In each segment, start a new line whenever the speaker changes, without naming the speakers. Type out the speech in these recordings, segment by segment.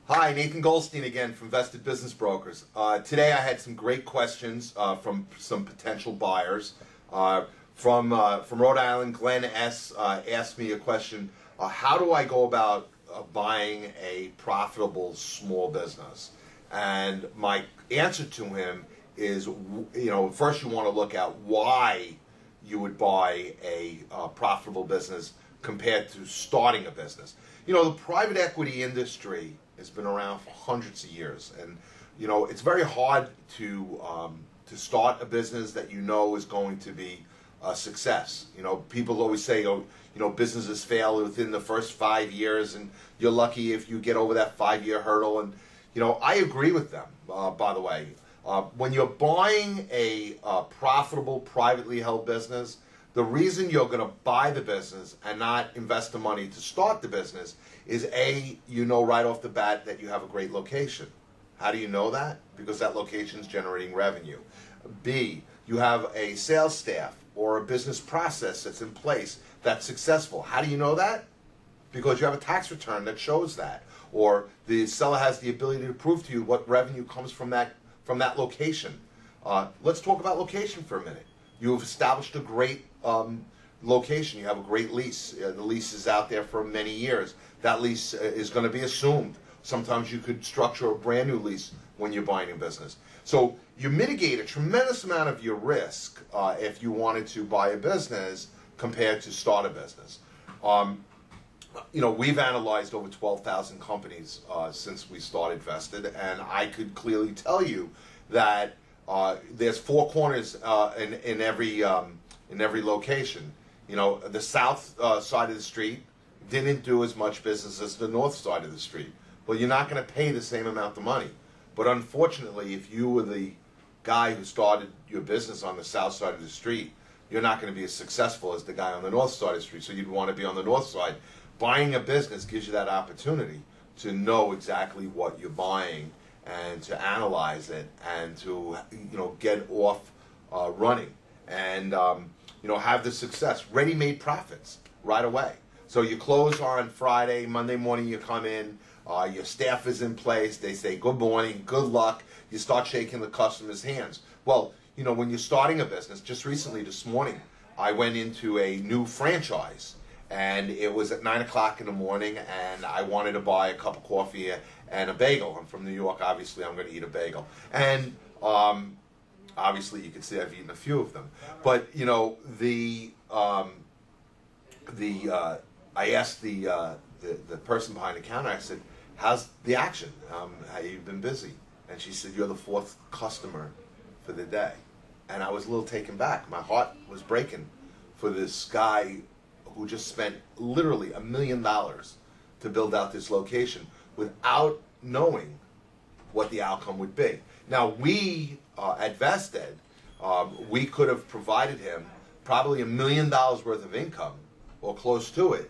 Hi, Nathan Goldstein again from Vested Business Brokers. Today I had some great questions from some potential buyers. From Rhode Island, Glenn S. Asked me a question, how do I go about buying a profitable small business? And my answer to him is, first you want to look at why you would buy a profitable business compared to starting a business. The private equity industry has been around for hundreds of years, and it's very hard to start a business that is going to be a success. People always say, businesses fail within the first 5 years, and you're lucky if you get over that 5-year hurdle. And I agree with them. By the way, when you're buying a profitable privately held business, the reason you're going to buy the business and not invest the money to start the business is A, right off the bat that you have a great location. How do you know that? Because that location is generating revenue. B, you have a sales staff or a business process that's in place that's successful. How do you know that? Because you have a tax return that shows that. Or the seller has the ability to prove to you what revenue comes from that location. Let's talk about location for a minute. You've established a great location. You have a great lease. The lease is out there for many years. That lease is going to be assumed. Sometimes you could structure a brand new lease when you're buying a business. So you mitigate a tremendous amount of your risk if you wanted to buy a business compared to start a business. We've analyzed over 12,000 companies since we started Vested, and I could clearly tell you that there's 4 corners in every location. The south side of the street didn't do as much business as the north side of the street. Well, you're not going to pay the same amount of money. But unfortunately, if you were the guy who started your business on the south side of the street, you're not going to be as successful as the guy on the north side of the street. So you'd want to be on the north side. Buying a business gives you that opportunity to know exactly what you're buying and to analyze it and to get off running and have the success, ready-made profits right away. So you close on Friday, Monday morning you come in, your staff is in place, they say good morning, good luck, you start shaking the customer's hands. Well, when you're starting a business, just recently this morning I went into a new franchise, and it was at 9 o'clock in the morning, and I wanted to buy a cup of coffee and a bagel. I'm from New York, obviously I'm going to eat a bagel. And obviously you can see I've eaten a few of them. But I asked the person behind the counter, I said, how's the action? How you've been busy? And she said, you're the 4th customer for the day. And I was a little taken back. My heart was breaking for this guy who just spent literally $1 million to build out this location without knowing what the outcome would be. Now we at Vested, we could have provided him probably $1 million worth of income or close to it,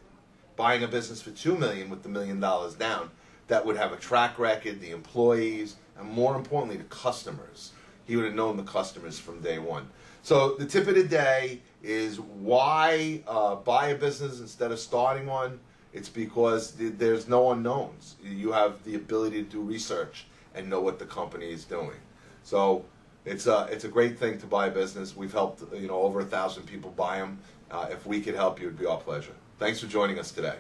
buying a business for $2 million with the $1 million down. That would have a track record, the employees, and more importantly, the customers. He would have known the customers from day one. So the tip of the day is why buy a business instead of starting one? It's because there's no unknowns. You have the ability to do research and know what the company is doing. So it's a great thing to buy a business. We've helped over 1,000 people buy them. If we could help you, it would be our pleasure. Thanks for joining us today.